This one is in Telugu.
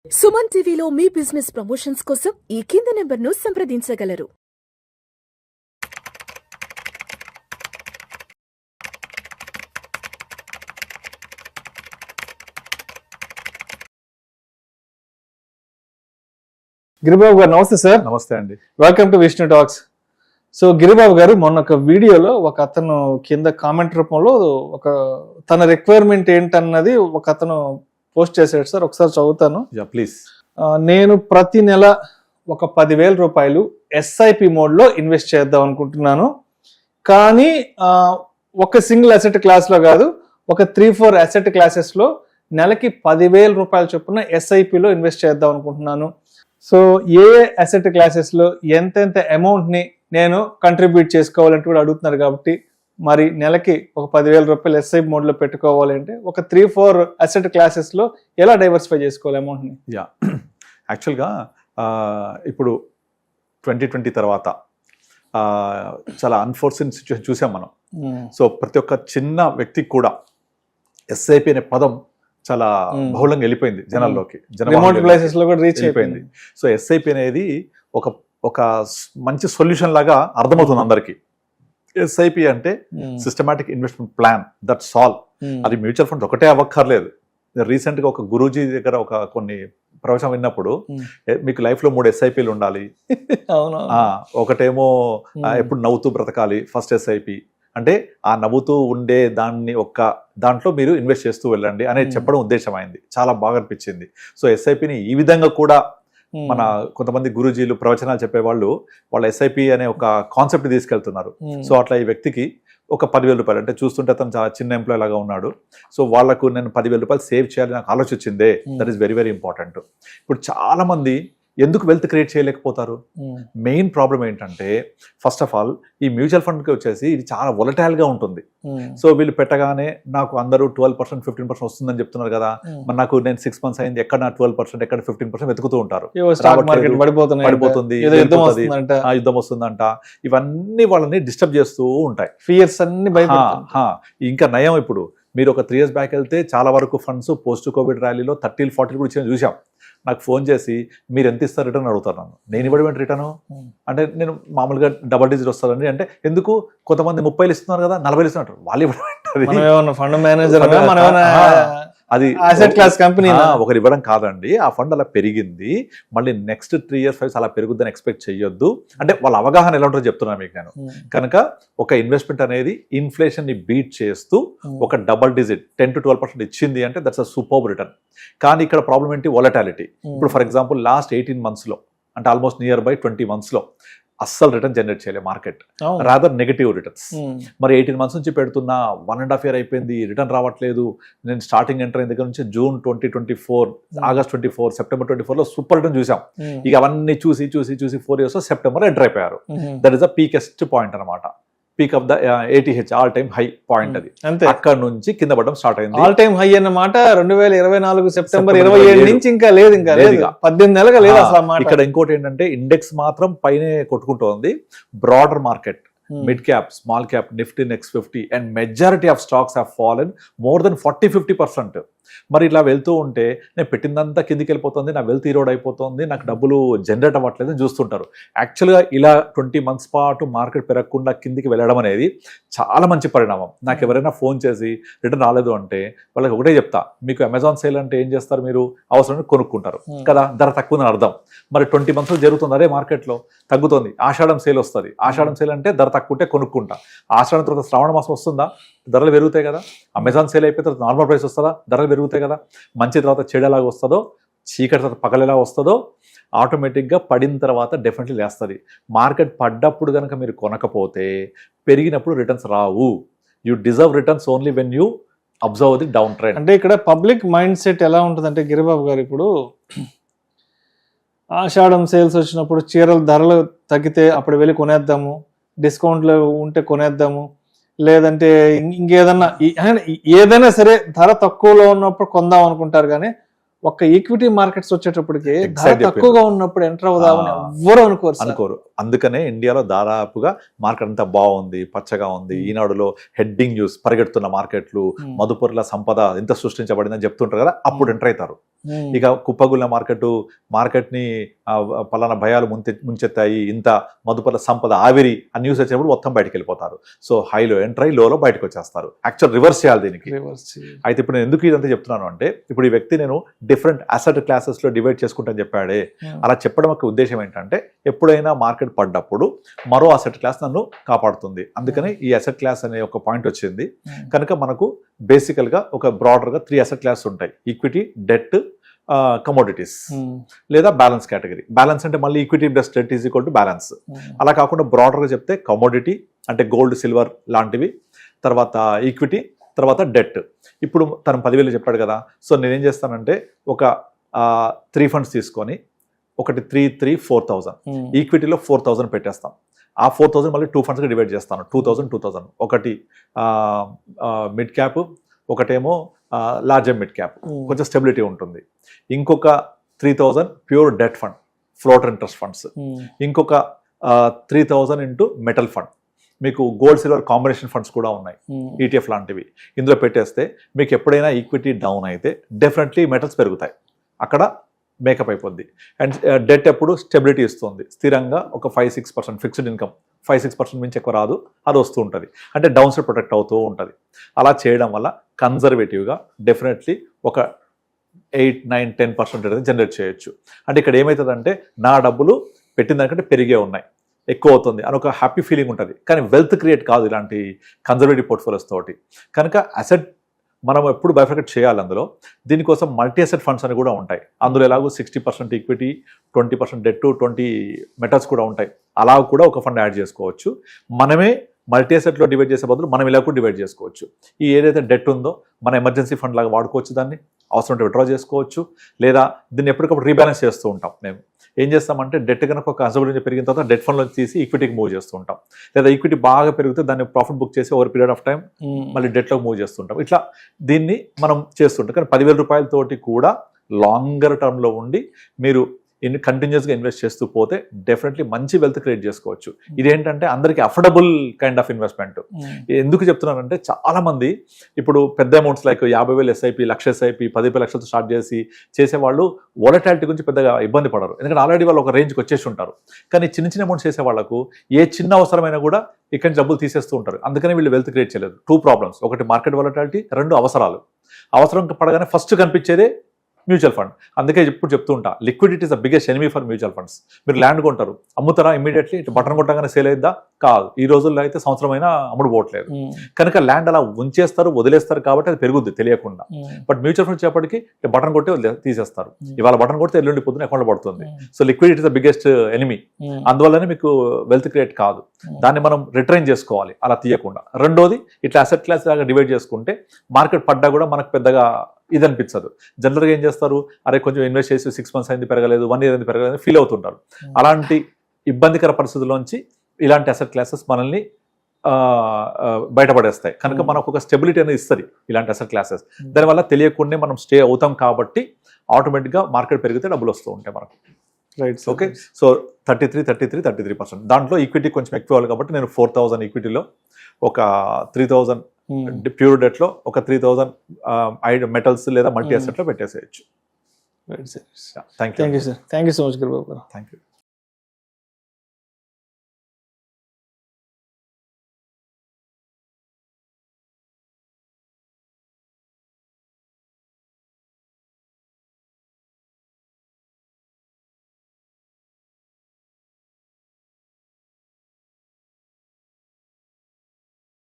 సుమన్ టీవీలో మీ బిజినెస్ ప్రమోషన్స్ కోసం ఈ కింది నెంబర్ను సంప్రదించగలరు. గిరిబాబు గారు నమస్తే సార్. నమస్తే అండి. Welcome to Vishnu talks. So Giribabu గారు మొన్న ఒక వీడియోలో ఒక అతను కింద కామెంట్ రూపంలో ఒక తన రిక్వైర్మెంట్ ఏంటన్నది ఒక అతను పోస్ట్ చేశాడు సార్. ఒకసారి చదువుతాను. ప్లీజ్. నేను ప్రతి నెల ఒక 10,000 రూపాయలు ఎస్ఐపి మోడ్లో ఇన్వెస్ట్ చేద్దాం అనుకుంటున్నాను. కానీ ఒక సింగిల్ అసెట్ క్లాస్లో కాదు, ఒక 3-4 అసెట్ క్లాసెస్లో నెలకి 10,000 రూపాయల చొప్పున ఎస్ఐపిలో ఇన్వెస్ట్ చేద్దాం అనుకుంటున్నాను. సో ఏ అసెట్ క్లాసెస్లో ఎంతెంత అమౌంట్ని నేను కంట్రిబ్యూట్ చేసుకోవాలంటే కూడా అడుగుతున్నారు. కాబట్టి మరి నెలకి ఒక 10,000 రూపాయలు ఎస్ఐపి మోడ్లో పెట్టుకోవాలంటే ఒక 3-4 అసెట్ క్లాసెస్లో ఎలా డైవర్సిఫై చేసుకోవాలి అమౌంట్ని? యాక్చువల్గా ఇప్పుడు 2020 తర్వాత చాలా అన్ఫోర్చునేట్ సిచ్యువేషన్ చూసాం మనం. సో ప్రతి ఒక్క చిన్న వ్యక్తికి కూడా ఎస్ఐపి అనే పదం చాలా బహుళంగా వెళ్ళిపోయింది జనాల్లోకి, వెళ్ళిపోయింది. సో ఎస్ఐపి అనేది ఒక మంచి సొల్యూషన్ లాగా అర్థమవుతుంది అందరికి. ఎస్ఐపి అంటే systematic investment plan, that's all. అది మ్యూచువల్ ఫండ్ ఒకటే అవ్వక్కర్లేదు. రీసెంట్ గా ఒక గురూజీ దగ్గర కొన్ని ప్రవచనం విన్నప్పుడు, మీకు లైఫ్ లో 3 ఎస్ఐపిలు ఉండాలి. ఒకటేమో ఎప్పుడు నవ్వుతూ బ్రతకాలి, ఫస్ట్ ఎస్ఐపి అంటే ఆ నవ్వుతూ ఉండే దాంట్లో మీరు ఇన్వెస్ట్ చేస్తూ వెళ్ళండి అనేది చెప్పడం ఉద్దేశమైంది. చాలా బాగా అనిపించింది. సో ఎస్ఐపిని ఈ విధంగా కూడా మన కొంతమంది గురూజీలు ప్రవచనాలు చెప్పేవాళ్ళు వాళ్ళ ఎస్ఐపి అనే ఒక కాన్సెప్ట్ తీసుకెళ్తున్నారు. సో అట్లా ఈ వ్యక్తికి ఒక 10,000 రూపాయలు, అంటే చూస్తుంటే అతను చాలా చిన్న ఎంప్లాయ్ లాగా ఉన్నాడు. సో వాళ్ళకు నేను 10,000 రూపాయలు సేవ్ చేయాలి నాకు ఆలోచించిందే. That is very very important. ఇప్పుడు చాలా మంది ఎందుకు వెల్త్ క్రియేట్ చేయలేకపోతారు? మెయిన్ ప్రాబ్లం ఏంటంటే, ఫస్ట్ ఆఫ్ ఆల్ ఈ మ్యూచువల్ ఫండ్కి వచ్చేసి ఇది చాలా వొలటైల్ గా ఉంటుంది. సో వీళ్ళు పెట్టగానే నాకు అందరూ 12%, 15% వస్తుందని చెప్తున్నారు కదా, మరి నాకు నేను 6 months అయింది, ఎక్కడ నా 12%, ఎక్కడ 15% వెతుకుతూ ఉంటారు. పడిపోతుంది, యుద్ధం వస్తుందంట, ఇవన్నీ వాళ్ళని డిస్టర్బ్ చేస్తూ ఉంటాయి. ఫియర్స్ అన్ని ఇంకా నయం, ఇప్పుడు మీరు ఒక 3 years బ్యాక్ వెళ్తే చాలా వరకు ఫండ్స్ పోస్ట్ కోవిడ్ ర్యాలీలో 30-40 కూడా ఇచ్చిన చూసాం. నాకు ఫోన్ చేసి మీరు ఎంత ఇస్తారు రిటర్న్ అడుగుతాను. నేను ఇవ్వడం రిటర్న్ అంటే నేను మామూలుగా డబల్ డిజిట్ వస్తుందండి అంటే, ఎందుకు కొంతమంది 30 ఇస్తున్నారు కదా, 40 ఇస్తున్నారు, వాళ్ళు ఇవ్వడం ఫండ్ మేనేజర్ అది అసెట్ క్లాస్ కంపెనీ ఒకరు ఇవ్వడం కాదండి. ఆ ఫండ్ అలా పెరిగింది, మళ్ళీ నెక్స్ట్ 3 years 5 years అలా పెరుగుద్దని ఎక్స్పెక్ట్ చేయొద్దు. అంటే వాళ్ళ అవగాహన ఎలా ఉంటుందో చెప్తున్నాను మీకు నేను. కనుక ఒక ఇన్వెస్ట్మెంట్ అనేది ఇన్ఫ్లేషన్ ని బీట్ చేస్తూ ఒక డబల్ డిజిట్ 10-12% ఇచ్చింది అంటే దట్స్ అ సూపర్బ్ రిటర్న్. కానీ ఇక్కడ ప్రాబ్లం ఏంటి? వొలటాలిటీ. ఇప్పుడు ఫర్ ఎగ్జాంపుల్ లాస్ట్ 18 months లో, అంటే ఆల్మోస్ట్ నియర్ బై 20 months లో అస్సలు రిటర్న్ జనరేట్ చేయలేదు మార్కెట్, రాదర్ నెగటివ్ రిటర్న్స్. మరి 18 months నుంచి పెడుతున్నా 1.5 year అయిపోయింది, రిటర్న్ రావట్లేదు. నేను స్టార్టింగ్ ఎంటర్ అయిన దగ్గర నుంచి June 2024, August 24, September 24 లో సూపర్ రిటర్న్ చూసాం. ఇక అవన్నీ చూసి 4 years September ఎంటర్ అయిపోయారు. దట్ ఈస్ ద పీకెస్ట్ పాయింట్ అనమాట. Peak of the ATH all time high point. అది అక్కడ నుంచి కింద పడడం స్టార్ట్ అయింది. ఆల్ టైమ్ హై అన్నమాట 2024 September 27 నుంచి ఇంకా లేదు, 18 నెలలుగా లేదు అసలు. ఇక్కడ ఇంకోటి ఏంటంటే, ఇండెక్స్ మాత్రం పైనే కొట్టుకుంటోంది. Broader market, mid cap, small cap, Nifty, next 50 and majority of stocks have fallen more than 40-50%. మరి ఇలా వెళ్తూ ఉంటే నేను పెట్టిందంతా కిందికి వెళ్ళిపోతుంది, నా వెల్త్ ఈరోడ్ అయిపోతుంది, నాకు డబ్బులు జనరేట్ అవ్వట్లేదు అని చూస్తుంటారు. యాక్చువల్గా ఇలా 20 months పాటు మార్కెట్ పెరగకుండా కిందికి వెళ్ళడం అనేది చాలా మంచి పరిణామం. నాకు ఎవరైనా ఫోన్ చేసి రిటర్న్ రాలేదు అంటే వాళ్ళకి ఒకటే చెప్తా, మీకు అమెజాన్ సేల్ అంటే ఏం చేస్తారు? మీరు అవసరం కొనుక్కుంటారు కదా, ధర తక్కువని అర్థం. మరి 20 months జరుగుతుంది అదే మార్కెట్లో, తగ్గుతుంది. ఆషాఢం సేల్ వస్తుంది. ఆషాఢం సేల్ అంటే ధర తక్కువంటే కొనుక్కుంటా. ఆషాఢం తర్వాత శ్రావణ మాసం వస్తుందా, ధరలు పెరుగుతాయి కదా. అమెజాన్ సేల్ అయిపోయిన తర్వాత నార్మల్ ప్రైస్ వస్తుందా, ధరలు పెరుగుతాయి కదా. మంచి తర్వాత చెడు ఎలాగ వస్తుందో, చీకటి తర్వాత పగలు ఎలా వస్తుందో, ఆటోమేటిక్గా పడిన తర్వాత డెఫినెట్లీ లేస్తుంది. మార్కెట్ పడ్డప్పుడు కనుక మీరు కొనకపోతే పెరిగినప్పుడు returns Rao. You deserve returns only when you observe the down trend. అంటే ఇక్కడ పబ్లిక్ మైండ్ సెట్ ఎలా ఉంటుందంటే, గిరిబాబు గారు ఇప్పుడు ఆషాఢం సేల్స్ వచ్చినప్పుడు చీరలు ధరలు తగ్గితే అప్పుడు వెళ్ళి కొనేద్దాము, డిస్కౌంట్లు ఉంటే కొనేద్దాము, లేదంటే ఏదైనా సరే ధర తక్కువలో ఉన్నప్పుడు కొందాం అనుకుంటారు. కానీ ఒక్క ఈక్విటీ మార్కెట్స్ వచ్చేటప్పటికి ధర తక్కువగా ఉన్నప్పుడు ఎంటర్ అవుదామని ఎవ్వరు అనుకోరు. అందుకనే ఇండియాలో దాదాపుగా మార్కెట్ అంతా బాగుంది, పచ్చగా ఉంది. ఈనాడులో హెడ్డింగ్ న్యూస్, పరిగెడుతున్న మార్కెట్లు, మదుపరుల సంపద ఎంత సృష్టించబడిందని చెప్తుంటారు కదా, అప్పుడు ఎంటర్ అవుతారు. ఇక కుప్పగుల్ల మార్కెట్ని పలానా భయాలు ముంచెత్తాయి, ఇంత మదుపర సంపద ఆవిరి ఆ న్యూస్ వచ్చినప్పుడు మొత్తం బయటకు వెళ్ళిపోతారు. సో హైలో ఎంటర్ అయ్యి లోలో బయటకు వచ్చేస్తారు. యాక్చువల్ రివర్స్ చేయాలి దీనికి. అయితే ఇప్పుడు నేను ఎందుకు ఇదంతా చెప్తున్నాను అంటే, ఇప్పుడు ఈ వ్యక్తి నేను డిఫరెంట్ అసెట్ క్లాసెస్లో డివైడ్ చేసుకుంటాను చెప్పాడే, అలా చెప్పడం యొక్క ఉద్దేశం ఏంటంటే ఎప్పుడైనా మార్కెట్ పడ్డప్పుడు మరో అసెట్ క్లాస్ నన్ను కాపాడుతుంది. అందుకని ఈ అసెట్ క్లాస్ అనే ఒక పాయింట్ వచ్చింది. కనుక మనకు బేసికల్గా ఒక బ్రాడర్గా 3 అసెట్ క్లాస్ ఉంటాయి: ఈక్విటీ, డెట్, కమోడిటీస్ లేదా బ్యాలెన్స్ కేటగిరీ. బ్యాలెన్స్ అంటే మళ్ళీ equity plus debt is equal to balance. అలా కాకుండా బ్రాడర్గా చెప్తే కమోడిటీ అంటే గోల్డ్, సిల్వర్ లాంటివి, తర్వాత ఈక్విటీ, తర్వాత డెట్. ఇప్పుడు తను 10,000 చెప్పాడు కదా, సో నేనేం చేస్తానంటే ఒక 3 ఫండ్స్ తీసుకొని ఒకటి 4,000 ఈక్విటీలో 4,000 పెట్టేస్తాం. ఆ 4,000 మళ్ళీ 2 ఫండ్స్గా డివైడ్ చేస్తాను. 2,000 ఒకటి మిడ్ క్యాప్, ఒకటేమో లార్జర్ మిడ్ క్యాప్, కొంచెం స్టెబిలిటీ ఉంటుంది. ఇంకొక 3,000 pure debt fund, floater interest funds. ఇంకొక 3,000 ఇంటూ మెటల్ ఫండ్. మీకు గోల్డ్ సిల్వర్ కాంబినేషన్ ఫండ్స్ కూడా ఉన్నాయి, ఈటీఎఫ్ లాంటివి. ఇందులో పెట్టేస్తే మీకు ఎప్పుడైనా ఈక్విటీ డౌన్ అయితే డెఫినెట్లీ మెటల్స్ పెరుగుతాయి, అక్కడ మేకప్ అయిపోద్ది. అండ్ డెట్ ఎప్పుడు స్టెబిలిటీ ఇస్తుంది, స్థిరంగా ఒక 5-6% ఫిక్స్డ్ ఇన్కమ్, 5-6% మించి ఎక్కువ రాదు, అది వస్తూ ఉంటుంది. అంటే డౌన్ సైడ్ ప్రొటెక్ట్ అవుతూ ఉంటుంది. అలా చేయడం వల్ల కన్జర్వేటివ్గా డెఫినెట్లీ ఒక 8-9-10% అనేది జనరేట్ చేయొచ్చు. అంటే ఇక్కడ ఏమవుతుందంటే నా డబ్బులు పెట్టిన దానికంటే పెరిగే ఉన్నాయి, ఎక్కువ అవుతుంది అని ఒక హ్యాపీ ఫీలింగ్ ఉంటుంది. కానీ వెల్త్ క్రియేట్ కాదు ఇలాంటి కన్జర్వేటివ్ పోర్ట్ఫోలియోస్ తోటి. కనుక అసెట్ మనం ఎప్పుడు బైఫర్కేట్ చేయాలి. అందులో దీనికోసం మల్టీ అసెట్ ఫండ్స్ అని కూడా ఉంటాయి. అందులో ఎలాగో 60% ఈక్విటీ, 20% డెట్, 20 మెటల్స్ కూడా ఉంటాయి. అలా కూడా ఒక ఫండ్ యాడ్ చేసుకోవచ్చు. మనమే మల్టీ అసెట్లో డివైడ్ చేసే బదులు మనం ఇలా కూడా డివైడ్ చేసుకోవచ్చు. ఈ ఏదైతే డెట్ ఉందో మన ఎమర్జెన్సీ ఫండ్ లాగా వాడుకోవచ్చు, దాన్ని అవసరం ఉంటే విత్డ్రా చేసుకోవచ్చు. లేదా దీన్ని ఎప్పటికప్పుడు రీబ్యాలెన్స్ చేస్తూ ఉంటాం. మేము ఏం చేస్తామంటే డెట్ కనుక ఒక కన్సర్వేటివ్ పెరిగిన తర్వాత డెట్ ఫండ్లో తీసి ఈక్విటీకి మూవ్ చేస్తూ ఉంటాం. లేదా ఈక్విటీ బాగా పెరిగితే దాన్ని ప్రాఫిట్ బుక్ చేసి ఓవర్ పీరియడ్ ఆఫ్ టైం మళ్ళీ డెట్లోకి మూవ్ చేస్తుంటాం. ఇట్లా దీన్ని మనం చేస్తుంటాం. కానీ 10,000 రూపాయలతోటి కూడా లాంగర్ టర్మ్లో ఉండి మీరు కంటిన్యూస్గా ఇన్వెస్ట్ చేస్తూ పోతే డెఫినెట్లీ మంచి వెల్త్ క్రియేట్ చేసుకోవచ్చు. ఇదేంటంటే అందరికీ అఫోర్డబుల్ కైండ్ ఆఫ్ ఇన్వెస్ట్మెంట్. ఎందుకు చెప్తున్నానంటే చాలా మంది ఇప్పుడు పెద్ద అమౌంట్స్ లైక్ 50,000 ఎస్ఐపి, 1,00,000 ఎస్ఐపి, 10 లక్షలతో స్టార్ట్ చేసేవాళ్ళు వోలటాలిటీ గురించి పెద్దగా ఇబ్బంది పడరు, ఎందుకంటే ఆల్రెడీ వాళ్ళు ఒక రేంజ్కి వచ్చేసి ఉంటారు. కానీ చిన్న అమౌంట్స్ చేసే వాళ్ళకు ఏ చిన్న అవసరమైనా కూడా ఇక్కడ డబ్బులు తీసేస్తూ ఉంటారు. అందుకని వీళ్ళు వెల్త్ క్రియేట్ చేయలేదు. 2 ప్రాబ్లమ్స్: ఒకటి మార్కెట్ వోలటాలిటీ, 2 అవసరాలు. అవసరం పడగానే ఫస్ట్ కనిపించేదే మ్యూచువల్ ఫండ్. అందుకే ఇప్పుడు చెప్తూ ఉంటా, liquidity is the biggest enemy for mutual funds. మీరు ల్యాండ్ కొంటారు, అమ్ముతారా ఇమీడియట్లీ? బటన్ కొట్టగానే సేల్ అయిద్దా? కాదు. ఈ రోజుల్లో అయితే సంవత్సరమైనా అమ్ముడు పోవట్లేదు. కనుక ల్యాండ్ అలా ఉంచేస్తారు, వదిలేస్తారు, కాబట్టి అది పెరుగుద్ది తెలియకుండా. బట్ మ్యూచువల్ ఫండ్స్ వచ్చేప్పటికి బటన్ కొట్టి తీసేస్తారు. ఇవాళ బటన్ కొడితే ఎల్లుండి పొద్దున అకౌంట్లో పడుతుంది. So liquidity is the biggest enemy. అందువల్లనే మీకు వెల్త్ క్రియేట్ కాదు. దాన్ని మనం రిట్రైన్ చేసుకోవాలి అలా తీయకుండా. రెండోది, ఇట్లా అసెట్ క్లాస్ లాగా డివైడ్ చేసుకుంటే మార్కెట్ పడ్డా కూడా మనకు పెద్దగా ఇది అనిపించదు. జనరల్గా ఏం చేస్తారు, అరే కొంచెం ఇన్వెస్ట్ చేసి 6 months అయింది పెరగలేదు, 1 year అయింది పెరగలేదు ఫీల్ అవుతుంటారు. అలాంటి ఇబ్బందికర పరిస్థితుల్లోంచి ఇలాంటి అసెట్ క్లాసెస్ మనల్ని బయటపడేస్తాయి. కనుక మనకు ఒక స్టెబిలిటీ అనేది ఇస్తుంది ఇలాంటి అసెట్ క్లాసెస్. దానివల్ల తెలియకుండా మనం స్టే అవుతాం కాబట్టి ఆటోమేటిక్గా మార్కెట్ పెరిగితే డబ్బులు వస్తూ ఉంటాయి మనకు. రైట్. ఓకే. సో 33%. దాంట్లో ఈక్విటీ కొంచెం ఎక్కువ కాబట్టి నేను 4,000 ఈక్విటీలో, ఒక 3,000 ప్యూర్ డెట్లో, ఒక 3,000 మెటల్స్ లేదా మల్టీ అసెట్లో పెట్టేసేయచ్చు. Right sir. Thank you sir. Thank you so much Gurubabu garu. Thank you.